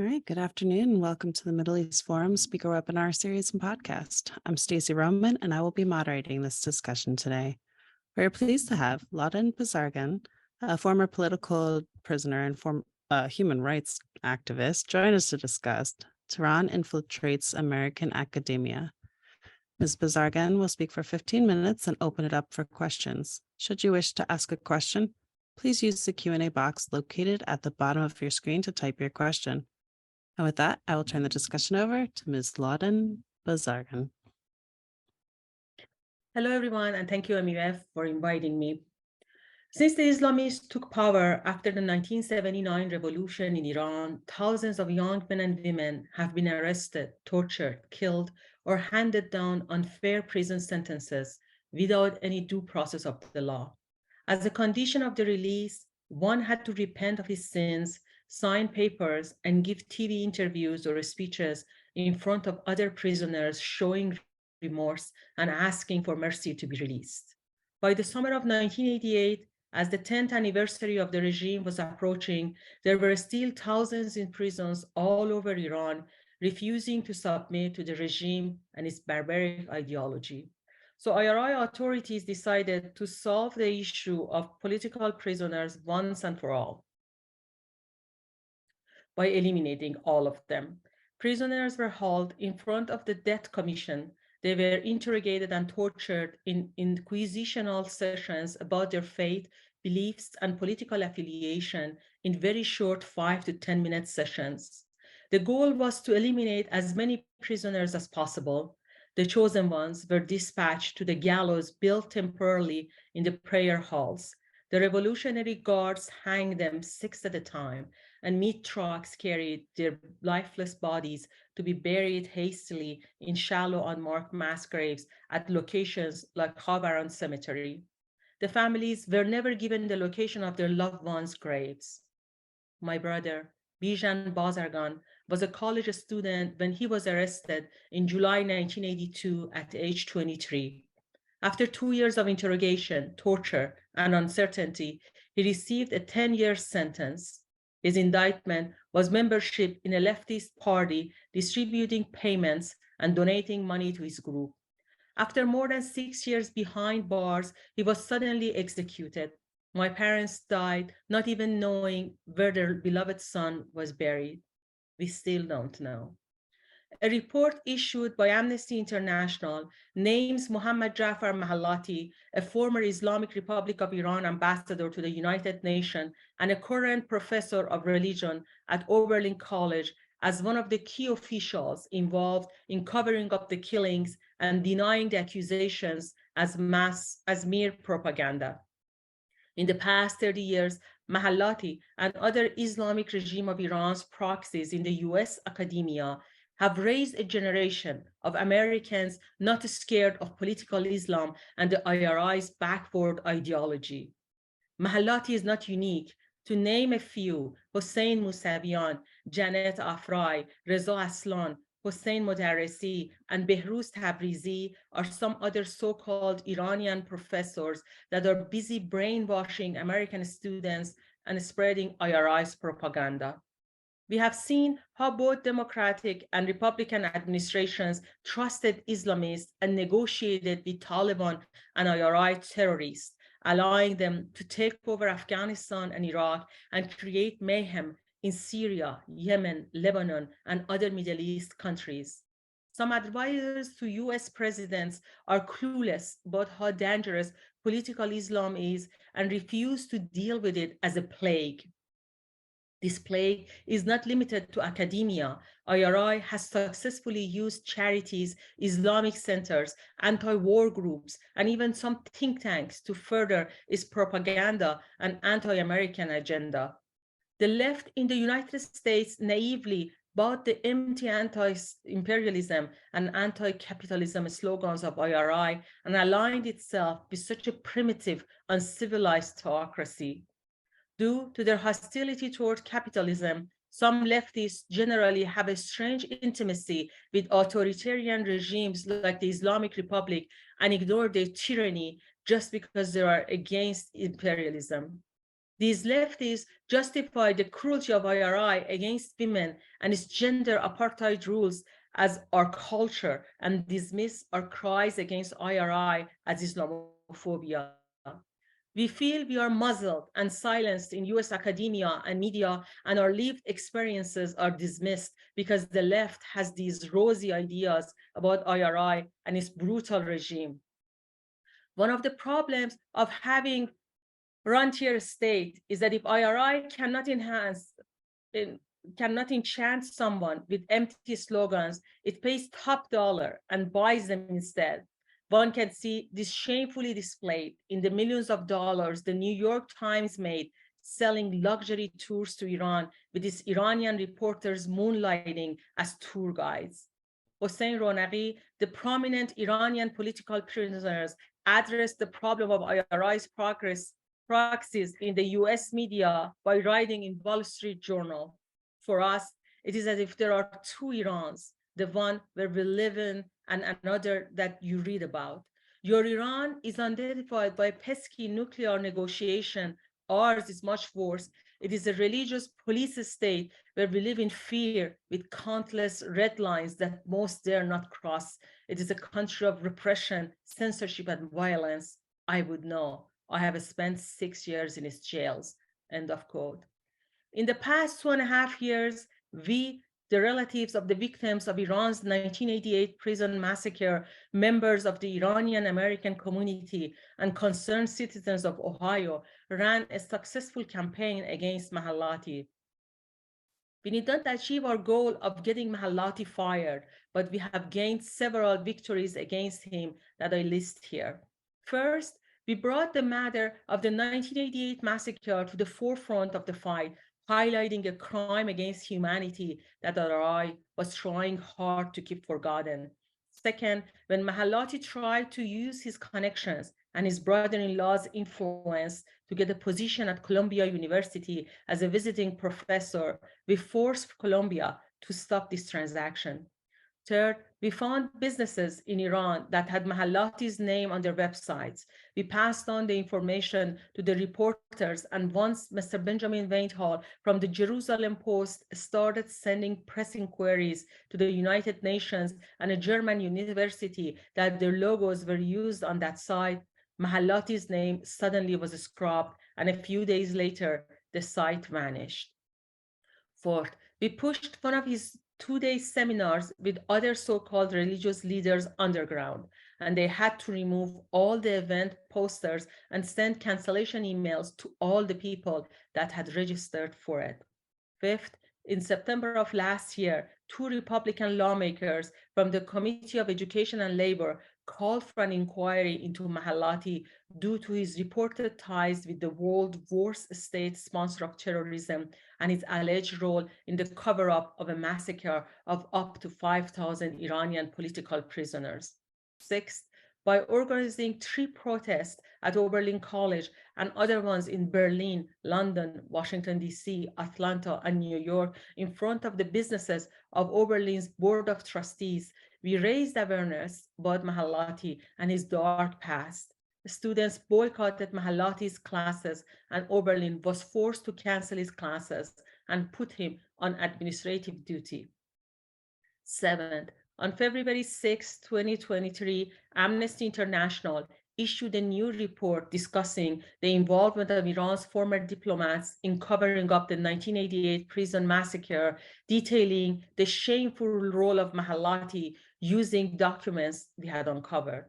All right, good afternoon and welcome to the Middle East Forum Speaker Webinar Series and Podcast. I'm Stacey Roman and I will be moderating this discussion today. We're pleased to have Lawdan Bazargan, a former political prisoner and human rights activist, join us to discuss Tehran infiltrates American academia. Ms. Bazargan will speak for 15 minutes and open it up for questions. Should you wish to ask a question, please use the Q&A box located at the bottom of your screen to type your question. And with that, I will turn the discussion over to Ms. Lawdan Bazargan. Hello, everyone, and thank you, MUF, for inviting me. Since the Islamists took power after the 1979 revolution in Iran, thousands of young men and women have been arrested, tortured, killed, or handed down unfair prison sentences without any due process of the law. As a condition of the release, one had to repent of his sins, sign papers, and give TV interviews or speeches in front of other prisoners showing remorse and asking for mercy to be released. By the summer of 1988, as the 10th anniversary of the regime was approaching, there were still thousands in prisons all over Iran refusing to submit to the regime and its barbaric ideology. So IRI authorities decided to solve the issue of political prisoners once and for all by eliminating all of them. Prisoners were hauled in front of the Death Commission. They were interrogated and tortured in inquisitional sessions about their faith, beliefs, and political affiliation in very short 5 to 10 minute sessions. The goal was to eliminate as many prisoners as possible. The chosen ones were dispatched to the gallows built temporarily in the prayer halls. The Revolutionary Guards hanged them 6 at a time, and meat trucks carried their lifeless bodies to be buried hastily in shallow, unmarked mass graves at locations like Havaran Cemetery. The families were never given the location of their loved ones' graves. My brother, Lawdan Bazargan, was a college student when he was arrested in July 1982 at age 23. After 2 years of interrogation, torture, and uncertainty, he received a 10-year sentence. His indictment was membership in a leftist party, distributing payments and donating money to his group. After more than 6 years behind bars, he was suddenly executed. My parents died, not even knowing where their beloved son was buried. We still don't know. A report issued by Amnesty International names Mohammad Jaffar Mahallati, a former Islamic Republic of Iran ambassador to the United Nations and a current professor of religion at Oberlin College, as one of the key officials involved in covering up the killings and denying the accusations as mere propaganda. In the past 30 years, Mahallati and other Islamic regime of Iran's proxies in the US academia have raised a generation of Americans not scared of political Islam and the IRI's backward ideology. Mahallati is not unique. To name a few, Hossein Mousavian, Janet Afrai, Reza Aslan, Hossein Modarresi, and Behruz Tabrizi are some other so-called Iranian professors that are busy brainwashing American students and spreading IRI's propaganda. We have seen how both Democratic and Republican administrations trusted Islamists and negotiated with Taliban and IRI terrorists, allowing them to take over Afghanistan and Iraq and create mayhem in Syria, Yemen, Lebanon, and other Middle East countries. Some advisors to US presidents are clueless about how dangerous political Islam is and refuse to deal with it as a plague. This plague is not limited to academia. IRI has successfully used charities, Islamic centers, anti-war groups, and even some think tanks to further its propaganda and anti-American agenda. The left in the United States naively bought the empty anti-imperialism and anti-capitalism slogans of IRI and aligned itself with such a primitive, uncivilized theocracy. Due to their hostility toward capitalism, some leftists generally have a strange intimacy with authoritarian regimes like the Islamic Republic and ignore their tyranny just because they are against imperialism. These leftists justify the cruelty of IRI against women and its gender apartheid rules as our culture and dismiss our cries against IRI as Islamophobia. We feel we are muzzled and silenced in US academia and media, and our lived experiences are dismissed because the left has these rosy ideas about IRI and its brutal regime. One of the problems of having rentier state is that if IRI cannot enchant someone with empty slogans, it pays top dollar and buys them instead. One can see this shamefully displayed in the millions of dollars the New York Times made selling luxury tours to Iran with its Iranian reporters moonlighting as tour guides. Hossein Ronaqi, the prominent Iranian political prisoners, addressed the problem of IRI's praxis in the US media by writing in Wall Street Journal. For us, it is as if there are two Irans, the one where we live in and another that you read about. Your Iran is unidentified by pesky nuclear negotiation. Ours is much worse. It is a religious police state where we live in fear with countless red lines that most dare not cross. It is a country of repression, censorship, and violence. I would know. I have spent 6 years in its jails, end of quote. In the past 2.5 years, we, the relatives of the victims of Iran's 1988 prison massacre, members of the Iranian American community, and concerned citizens of Ohio, ran a successful campaign against Mahallati. We did not achieve our goal of getting Mahallati fired, but we have gained several victories against him that I list here. First, we brought the matter of the 1988 massacre to the forefront of the fight, highlighting a crime against humanity that IRI was trying hard to keep forgotten. Second, when Mahallati tried to use his connections and his brother-in-law's influence to get a position at Columbia University as a visiting professor, we forced Columbia to stop this transaction. Third, we found businesses in Iran that had Mahallati's name on their websites. We passed on the information to the reporters, and once Mr. Benjamin Weinthal from the Jerusalem Post started sending press inquiries to the United Nations and a German university that their logos were used on that site, Mahallati's name suddenly was scrubbed, and a few days later, the site vanished. Fourth, we pushed one of his 2-day seminars with other so-called religious leaders underground, and they had to remove all the event posters and send cancellation emails to all the people that had registered for it. Fifth, in September of last year, 2 Republican lawmakers from the Committee of Education and Labor called for an inquiry into Mahallati due to his reported ties with the world's worst state sponsor of terrorism and his alleged role in the cover-up of a massacre of up to 5,000 Iranian political prisoners. Sixth, by organizing 3 protests at Oberlin College and other ones in Berlin, London, Washington, D.C., Atlanta, and New York in front of the businesses of Oberlin's Board of Trustees, we raised awareness about Mahallati and his dark past. Students boycotted Mahallati's classes, and Oberlin was forced to cancel his classes and put him on administrative duty. Seventh, on February 6, 2023, Amnesty International issued a new report discussing the involvement of Iran's former diplomats in covering up the 1988 prison massacre, detailing the shameful role of Mahallati using documents we had uncovered.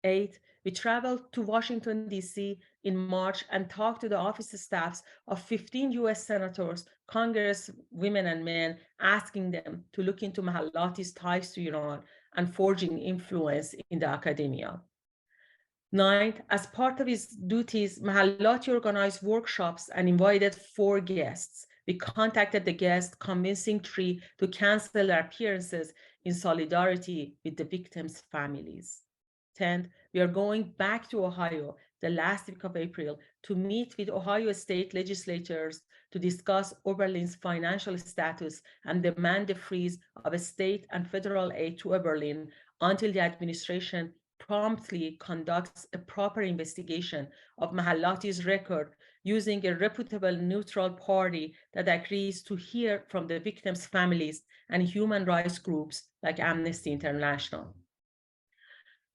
8, we traveled to Washington, D.C. in March and talked to the office staffs of 15 US senators, congresswomen and men, asking them to look into Mahallati's ties to Iran and forging influence in the academia. 9th, as part of his duties, Mahallati organized workshops and invited 4 guests. We contacted the guests, convincing 3 to cancel their appearances in solidarity with the victims' families. 10th, we are going back to Ohio the last week of April to meet with Ohio state legislators to discuss Oberlin's financial status and demand the freeze of state and federal aid to Oberlin until the administration promptly conducts a proper investigation of Mahallati's record using a reputable neutral party that agrees to hear from the victims' families and human rights groups like Amnesty International.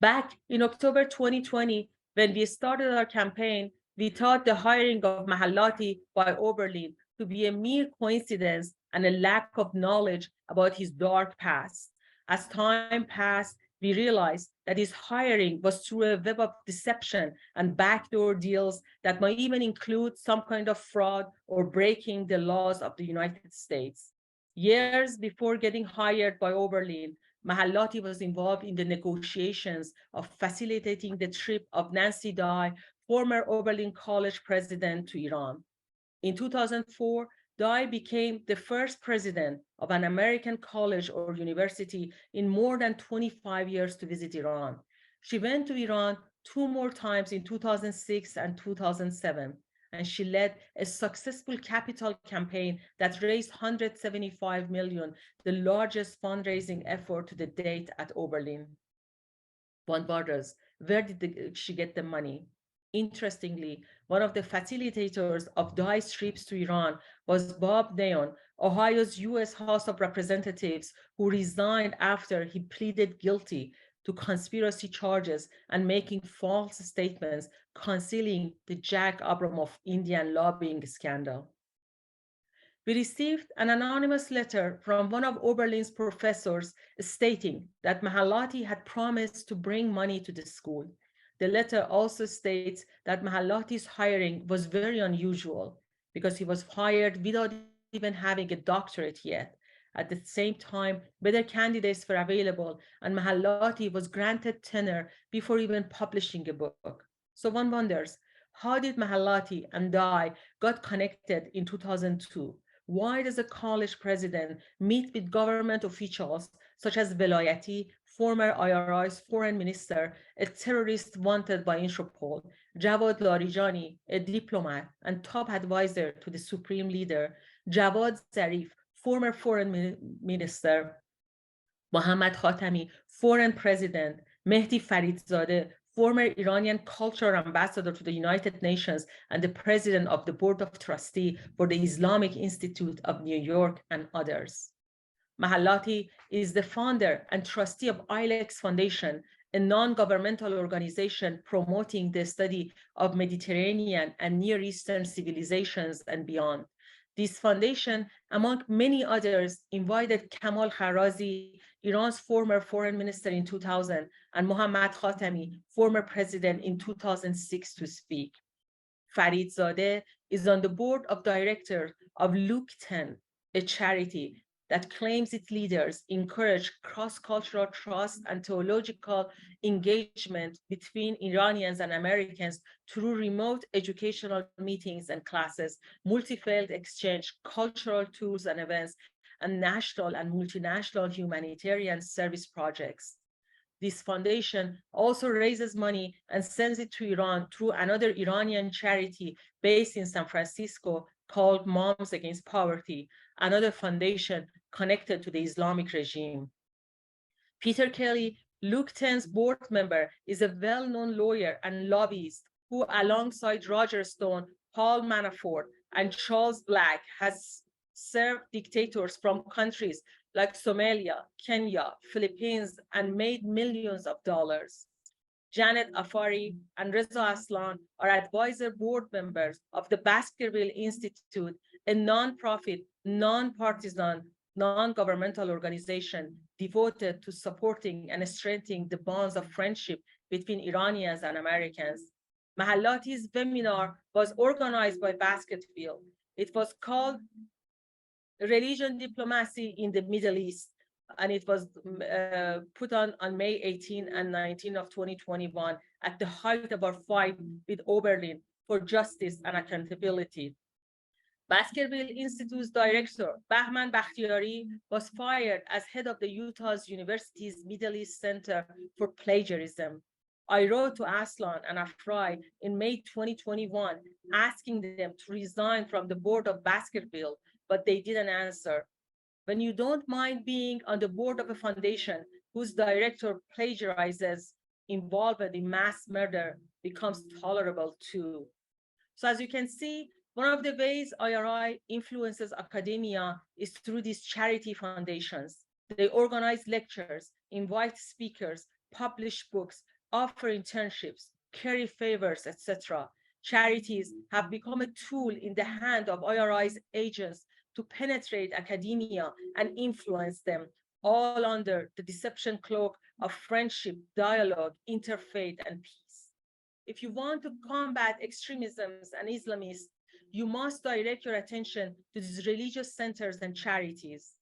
Back in October 2020, when we started our campaign, we thought the hiring of Mahallati by Oberlin to be a mere coincidence and a lack of knowledge about his dark past. As time passed, we realized that his hiring was through a web of deception and backdoor deals that might even include some kind of fraud or breaking the laws of the United States. Years before getting hired by Oberlin, Mahallati was involved in the negotiations of facilitating the trip of Nancy Dye, former Oberlin College president, to Iran. In 2004, Dye became the first president of an American college or university in more than 25 years to visit Iran. She went to Iran 2 more times in 2006 and 2007, and she led a successful capital campaign that raised $175 million, the largest fundraising effort to the date at Oberlin. Bombarders, where did she get the money? Interestingly, one of the facilitators of Dye's trips to Iran was Bob Neon, Ohio's U.S. House of Representatives, who resigned after he pleaded guilty to conspiracy charges and making false statements concealing the Jack Abramoff Indian lobbying scandal. We received an anonymous letter from one of Oberlin's professors stating that Mahallati had promised to bring money to the school. The letter also states that Mahallati's hiring was very unusual because he was hired without even having a doctorate yet. At the same time, better candidates were available, and Mahallati was granted tenure before even publishing a book. So one wonders, how did Mahallati and Dye got connected in 2002? Why does a college president meet with government officials such as Velayati, former IRI's foreign minister, a terrorist wanted by Interpol, Javad Larijani, a diplomat and top advisor to the supreme leader, Javad Zarif, former foreign minister, Mohammad Khatami, foreign president, Mehdi Faridzadeh, former Iranian cultural ambassador to the United Nations and the president of the Board of Trustees for the Islamic Institute of New York, and others. Mahallati is the founder and trustee of ILEX Foundation, a non-governmental organization promoting the study of Mediterranean and Near Eastern civilizations and beyond. This foundation, among many others, invited Kamal Kharazi, Iran's former foreign minister, in 2000, and Mohammad Khatami, former president, in 2006 to speak. Faridzadeh is on the board of directors of Look 10, a charity that claims its leaders encourage cross-cultural trust and theological engagement between Iranians and Americans through remote educational meetings and classes, multi-field exchange, cultural tours and events, and national and multinational humanitarian service projects. This foundation also raises money and sends it to Iran through another Iranian charity based in San Francisco called Moms Against Poverty, another foundation connected to the Islamic regime. Peter Kelly, Luke 10's board member, is a well-known lawyer and lobbyist who, alongside Roger Stone, Paul Manafort, and Charles Black, has served dictators from countries like Somalia, Kenya, Philippines, and made millions of dollars. Janet Afari and Reza Aslan are advisor board members of the Baskerville Institute, a nonprofit, nonpartisan, non-governmental organization devoted to supporting and strengthening the bonds of friendship between Iranians and Americans. Mahallati's webinar was organized by Baskerville. It was called Religion Diplomacy in the Middle East, and it was put on May 18 and 19 of 2021 at the height of our fight with Oberlin for justice and accountability. Baskerville Institute's director, Bahman Bakhtiari, was fired as head of the Utah's University's Middle East Center for plagiarism. I wrote to Aslan and Afrai in May 2021, asking them to resign from the board of Baskerville, but they didn't answer. When you don't mind being on the board of a foundation whose director plagiarizes, involvement in mass murder becomes tolerable too. So as you can see, one of the ways IRI influences academia is through these charity foundations. They organize lectures, invite speakers, publish books, offer internships, carry favors, etc. Charities have become a tool in the hand of IRI's agents to penetrate academia and influence them, all under the deception cloak of friendship, dialogue, interfaith, and peace. If you want to combat extremisms and Islamists, you must direct your attention to these religious centers and charities.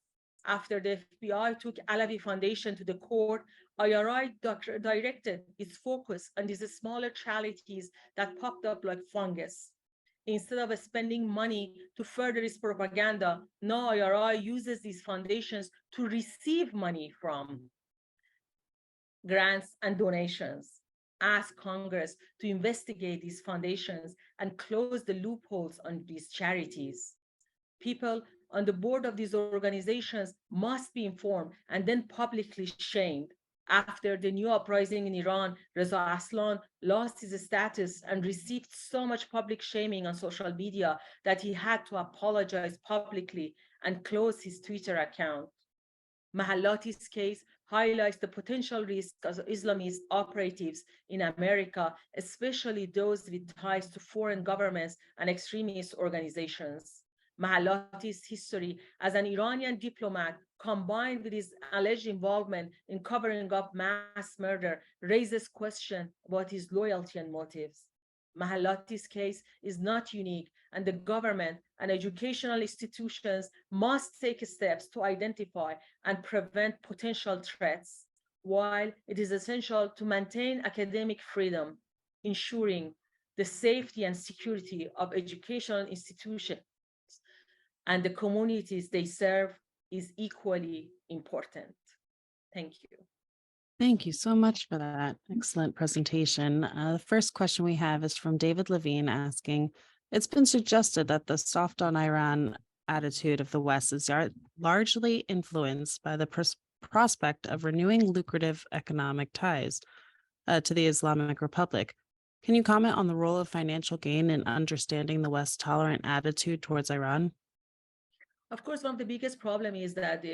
After the FBI took Alawi Foundation to the court, IRI directed its focus on these smaller charities that popped up like fungus. Instead of spending money to further its propaganda, now IRI uses these foundations to receive money from grants and donations. Ask Congress to investigate these foundations and close the loopholes on these charities. People on the board of these organizations must be informed and then publicly shamed. After the new uprising in Iran, Reza Aslan lost his status and received so much public shaming on social media that he had to apologize publicly and close his Twitter account. Mahallati's case highlights the potential risk of Islamist operatives in America, especially those with ties to foreign governments and extremist organizations. Mahallati's history as an Iranian diplomat, combined with his alleged involvement in covering up mass murder, raises questions about his loyalty and motives. Mahallati's case is not unique, and the government and educational institutions must take steps to identify and prevent potential threats, while it is essential to maintain academic freedom, ensuring the safety and security of educational institutions and the communities they serve is equally important. Thank you. Thank you so much for that excellent presentation. The first question we have is from David Levine asking, it's been suggested that the soft on Iran attitude of the West is largely influenced by the prospect of renewing lucrative economic ties to the Islamic Republic. Can you comment on the role of financial gain in understanding the West's tolerant attitude towards Iran? Of course, one of the biggest problems is that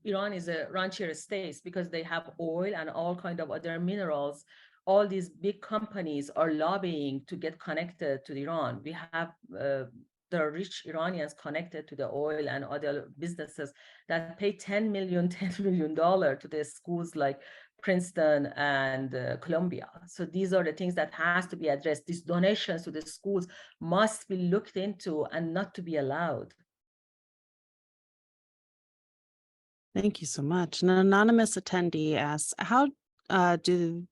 Iran is a rancher state because they have oil and all kind of other minerals. All these big companies are lobbying to get connected to Iran. We have the rich Iranians connected to the oil and other businesses that pay $10 million to the schools like Princeton and Columbia. So these are the things that has to be addressed. These donations to the schools must be looked into and not to be allowed. Thank you so much. An anonymous attendee asks, how do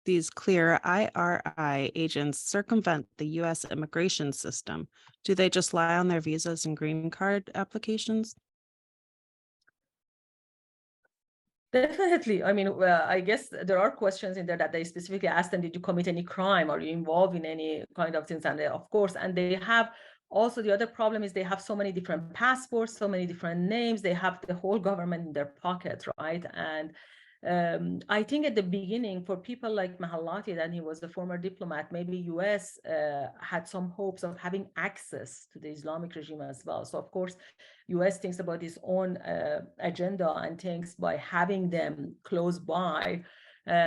these clear IRI agents circumvent the U.S. immigration system? Do they just lie on their visas and green card applications? Definitely. I mean, I guess there are questions in there that they specifically ask them, did you commit any crime? Are you involved in any kind of things? And of course, and they have also the other problem is they have so many different passports, so many different names. They have the whole government in their pocket, right? And I think at the beginning, for people like Mahallati, that he was a former diplomat, maybe US had some hopes of having access to the Islamic regime as well. So of course, US thinks about its own agenda and thinks by having them close by.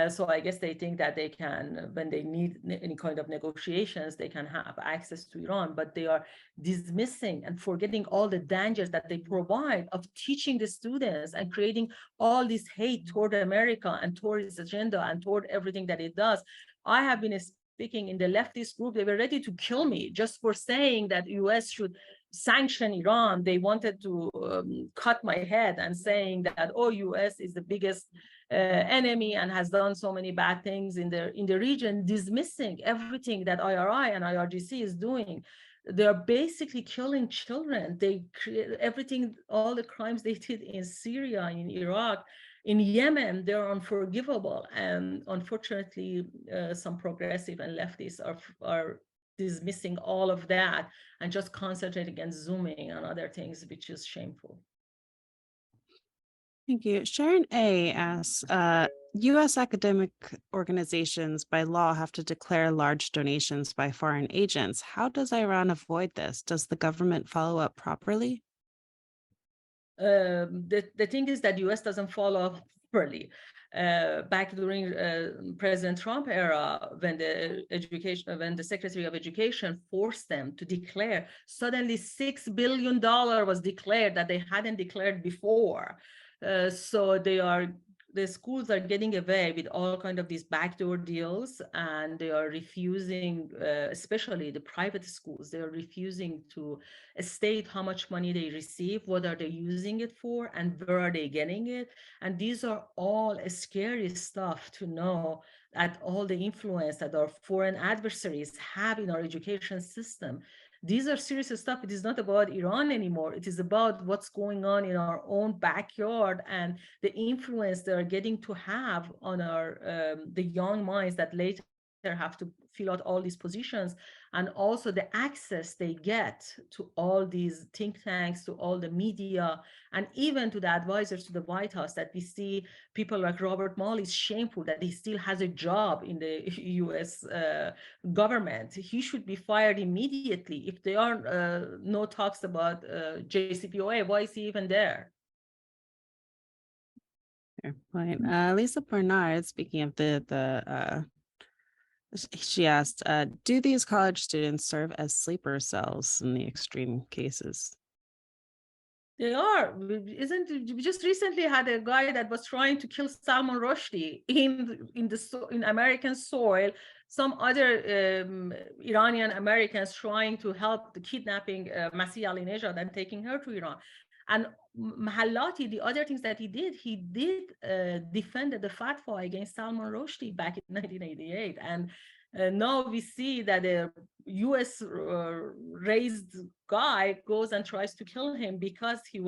So I guess they think that they can, when they need any kind of negotiations, they can have access to Iran, but they are dismissing and forgetting all the dangers that they provide of teaching the students and creating all this hate toward America and toward its agenda and toward everything that it does. I have been speaking in the leftist group. They were ready to kill me just for saying that US should sanction Iran. They wanted to cut my head and saying that, oh, US is the biggest enemy and has done so many bad things in the region, dismissing everything that IRI and IRGC is doing. They're basically killing children. They create everything, all the crimes they did in Syria, in Iraq, in Yemen, they're unforgivable. And unfortunately, some progressive and leftists are dismissing all of that and just concentrating and zooming on other things, which is shameful. Thank you. Sharon A asks, U.S. academic organizations by law have to declare large donations by foreign agents. How does Iran avoid this? Does the government follow up properly? The thing is that U.S. doesn't follow properly. Back during President Trump era, when the Secretary of Education forced them to declare, suddenly $6 billion was declared that they hadn't declared before. So the schools are getting away with all kind of these backdoor deals, and they are refusing, especially the private schools, they are refusing to state how much money they receive, what are they using it for, and where are they getting it. And these are all scary stuff to know, at all the influence that our foreign adversaries have in our education system. These are serious stuff. It is not about Iran anymore. It is about what's going on in our own backyard and the influence they're getting to have on our the young minds that later have to fill out all these positions, and also the access they get to all these think tanks, to all the media, and even to the advisors to the White House, that we see people like Robert Malley. Is shameful that he still has a job in the US government. He should be fired immediately. If there are no talks about JCPOA, why is he even there? Fair point. Lisa Bernard, speaking of she asked, do these college students serve as sleeper cells in the extreme cases? They are. We just recently had a guy that was trying to kill Salman Rushdie in American soil. Some other Iranian Americans trying to help the kidnapping Masih Alinejad and taking her to Iran. And Mahallati, the other things that he did defend the fatwa against Salman Rushdie back in 1988. And now we see that a US raised guy goes and tries to kill him because he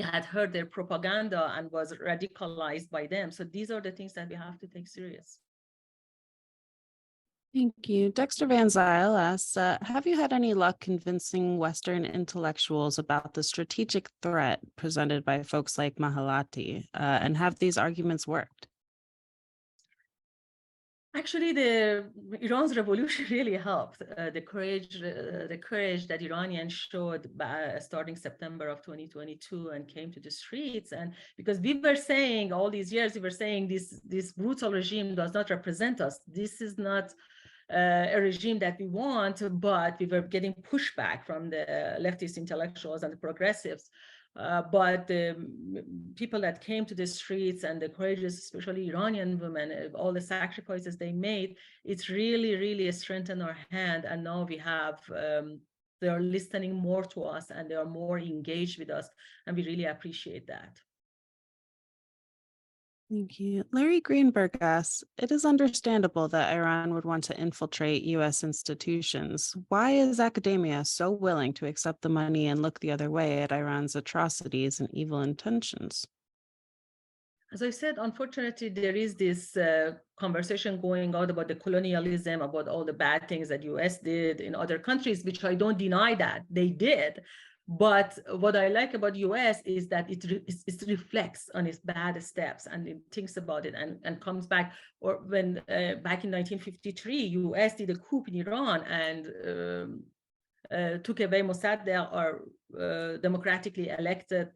had heard their propaganda and was radicalized by them. So these are the things that we have to take serious. Thank you. Dexter Van Zyl asks, have you had any luck convincing Western intellectuals about the strategic threat presented by folks like Mahallati? And have these arguments worked? Actually, Iran's revolution really helped. The courage that Iranians showed starting September of 2022 and came to the streets. And because we were saying all these years, we were saying this brutal regime does not represent us. This is not a regime that we want, but we were getting pushback from the leftist intellectuals and the progressives. But the people that came to the streets and the courageous, especially Iranian women, all the sacrifices they made, it's really, really strengthened our hand. And now we have, they are listening more to us and they are more engaged with us. And we really appreciate that. Thank you. Larry Greenberg asks, it is understandable that Iran would want to infiltrate U.S. institutions. Why is academia so willing to accept the money and look the other way at Iran's atrocities and evil intentions? As I said, unfortunately, there is this conversation going on about the colonialism, about all the bad things that U.S. did in other countries, which I don't deny that they did. But what I like about US is that it reflects on its bad steps and it thinks about it and comes back. Or when back in 1953, US did a coup in Iran and took away Mossadegh, our democratically elected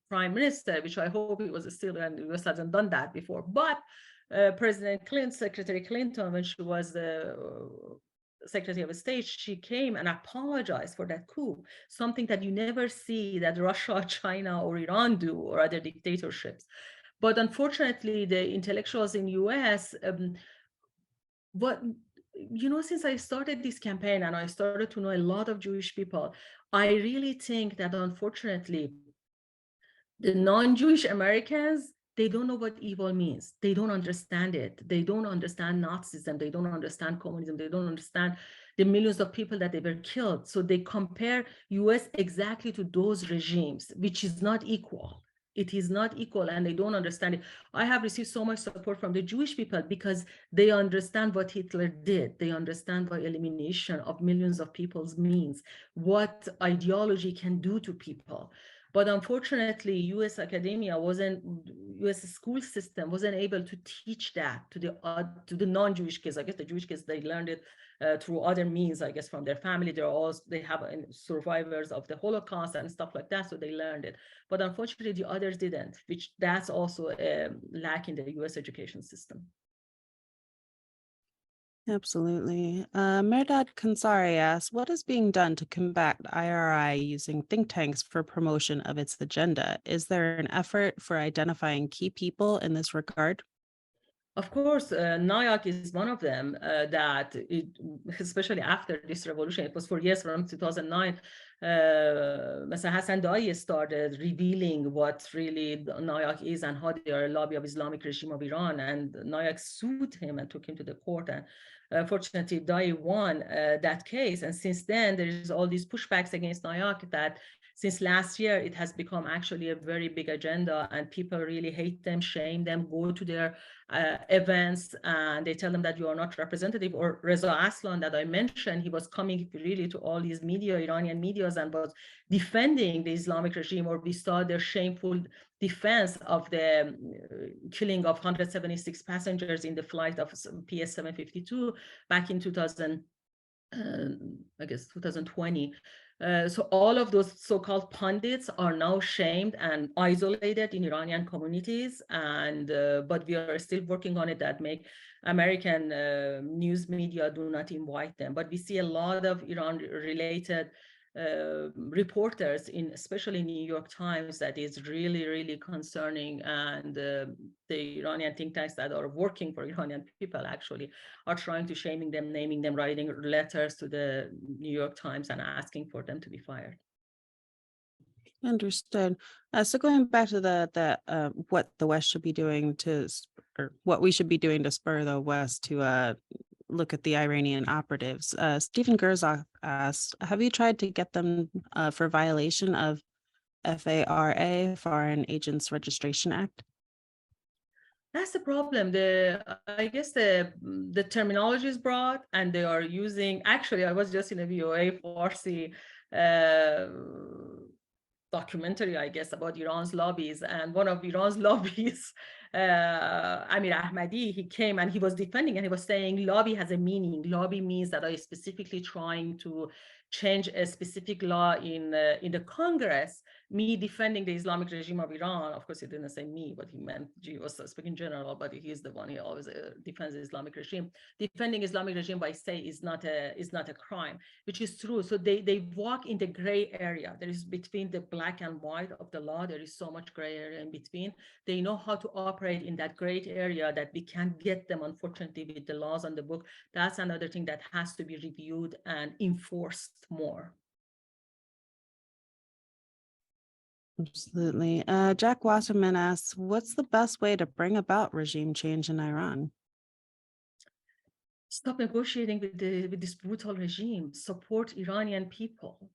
prime minister, which I hope it was still, and the US hasn't done that before. But President Clinton, Secretary Clinton, when she was the Secretary of State, she came and apologized for that coup, something that you never see that Russia, China, or Iran do, or other dictatorships. But unfortunately, the intellectuals in US, since I started this campaign and I started to know a lot of Jewish people, I really think that unfortunately, the non-Jewish Americans, they don't know what evil means. They don't understand it. They don't understand Nazism. They don't understand communism. They don't understand the millions of people that they were killed. So they compare US exactly to those regimes, which is not equal. It is not equal and they don't understand it. I have received so much support from the Jewish people because they understand what Hitler did. They understand what elimination of millions of people means, what ideology can do to people. But unfortunately, US academia wasn't, U.S. school system wasn't able to teach that to the non-Jewish kids. I guess the Jewish kids, they learned it through other means, I guess, from their family. They have survivors of the Holocaust and stuff like that, so they learned it. But unfortunately, the others didn't, which that's also a lack in the U.S. education system. Absolutely. Mehrdad Kansari asks, what is being done to combat IRI using think tanks for promotion of its agenda? Is there an effort for identifying key people in this regard? Of course, NIAC is one of them especially after this revolution, it was for years from 2009, Mr. Hassan Dai started revealing what really NIAC is and how they are a lobby of Islamic regime of Iran, and NIAC sued him and took him to the court, and fortunately Dai won that case. And since then there is all these pushbacks against NIAC that since last year, it has become actually a very big agenda, and people really hate them, shame them, go to their events, and they tell them that you are not representative. Or Reza Aslan that I mentioned, he was coming really to all these media, Iranian medias, and was defending the Islamic regime. Or we saw their shameful defense of the killing of 176 passengers in the flight of PS-752 back in 2020. So all of those so-called pundits are now shamed and isolated in Iranian communities, and but we are still working on it that make American news media do not invite them. But we see a lot of Iran-related reporters, especially in New York Times, that is really, really concerning. And the Iranian think tanks that are working for Iranian people actually are trying to shaming them, naming them, writing letters to the New York Times and asking for them to be fired. Understood. So going back to what the West should be doing or what we should be doing to spur the West to look at the Iranian operatives. Stephen Gerzak asks, have you tried to get them for violation of FARA, Foreign Agents Registration Act? That's the problem. I guess the terminology is broad, and they are using. Actually, I was just in a VOA Farsi documentary, I guess, about Iran's lobbies, and one of Iran's lobbies, Amir Ahmadi, he came and he was defending, and he was saying lobby has a meaning. Lobby means that I specifically trying to change a specific law in the Congress. Me defending the Islamic regime of Iran, of course he didn't say me, but he meant, he was speaking general, but he's the one, he always defends the Islamic regime. Defending Islamic regime by say is not a crime, which is true. So they walk in the gray area. There is between the black and white of the law, there is so much gray area in between. They know how to operate in that gray area that we can't get them, unfortunately, with the laws on the book. That's another thing that has to be reviewed and enforced more. Absolutely. Jack Wasserman asks, what's the best way to bring about regime change in Iran? Stop negotiating with this brutal regime. Support Iranian people.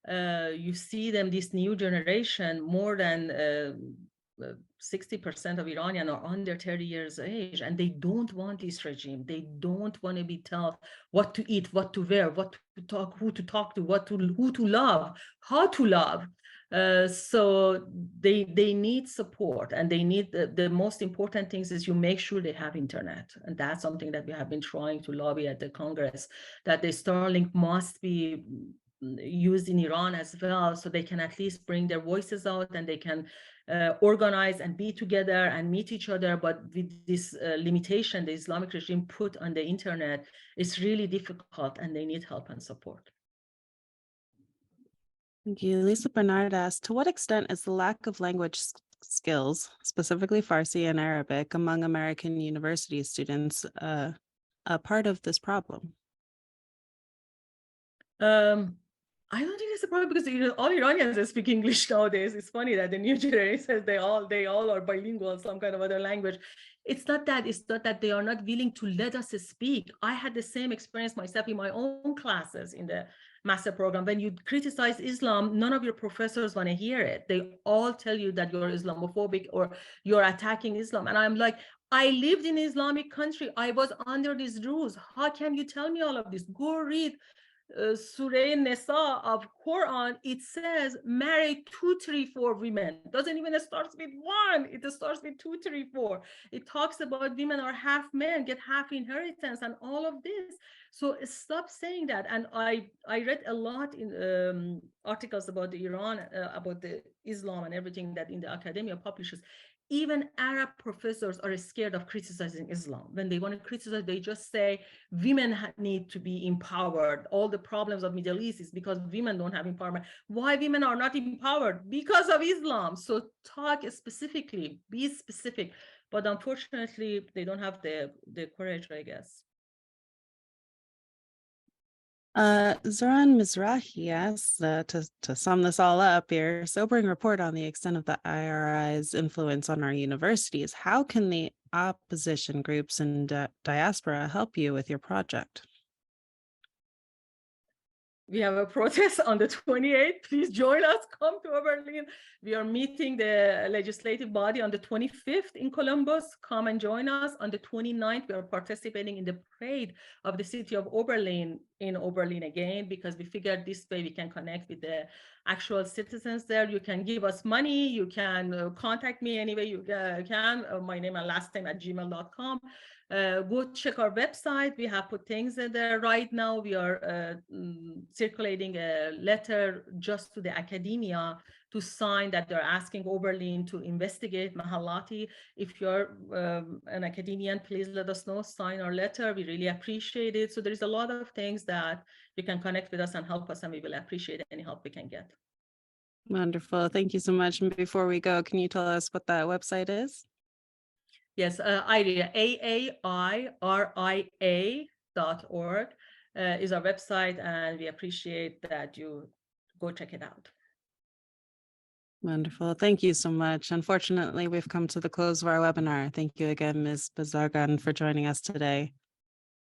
You see them, this new generation, more than 60% of Iranian are under 30 years of age, and they don't want this regime. They don't want to be told what to eat, what to wear, what to talk, who to talk to, who to love, how to love. So they need support, and they need the most important things is you make sure they have internet. And that's something that we have been trying to lobby at the Congress, that the Starlink must be used in Iran as well, so they can at least bring their voices out, and they can organize and be together and meet each other. But with this limitation the Islamic regime put on the internet, it's really difficult, and they need help and support. Thank you. Lisa Bernard asked, to what extent is the lack of language skills, specifically Farsi and Arabic, among American university students a part of this problem? I don't think it's a problem, because all Iranians speak English nowadays. It's funny that the new generation says they all are bilingual, some kind of other language. It's not that. It's not that they are not willing to let us speak. I had the same experience myself in my own classes in the master program. When you criticize Islam, none of your professors want to hear it. They all tell you that you're Islamophobic or you're attacking Islam. And I'm like, I lived in an Islamic country. I was under these rules. How can you tell me all of this? Go read Surah Nisa of Quran, it says marry 2, 3, 4 women. Doesn't even start with one. It starts with 2, 3, 4. It talks about women are half men, get half inheritance, and all of this. So stop saying that. And I read a lot in articles about the Iran, about the Islam and everything that in the academia publishes. Even Arab professors are scared of criticizing Islam. When they want to criticize, they just say women need to be empowered. All the problems of Middle East is because women don't have empowerment. Why women are not empowered? Because of Islam. So talk specifically, be specific. But unfortunately, they don't have the courage, I guess. Zoran Mizrahi asks to sum this all up here, sobering report on the extent of the IRI's influence on our universities. How can the opposition groups in diaspora help you with your project? We have a protest on the 28th. Please join us. Come to Oberlin. We are meeting the legislative body on the 25th in Columbus. Come and join us. On the 29th, we are participating in the parade of the city of Oberlin in Oberlin again, because we figured this way we can connect with the actual citizens there. You can give us money. You can contact me any way you can. My name and last name @gmail.com. Go check our website. We have put things in there right now. We are circulating a letter just to the academia to sign that they're asking Oberlin to investigate Mahallati. If you're an academician, please let us know, sign our letter. We really appreciate it. So there's a lot of things that you can connect with us and help us, and we will appreciate any help we can get. Wonderful. Thank you so much. And before we go, can you tell us what that website is? Yes, AAIRIA.org is our website, and we appreciate that you go check it out. Wonderful. Thank you so much. Unfortunately, we've come to the close of our webinar. Thank you again, Ms. Bazargan, for joining us today.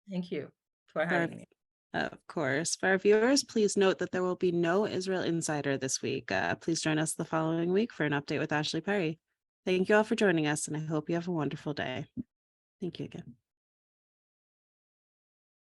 Thank you for having me. Of course. For our viewers, please note that there will be no Israel Insider this week. Please join us the following week for an update with Ashley Perry. Thank you all for joining us, and I hope you have a wonderful day. Thank you again.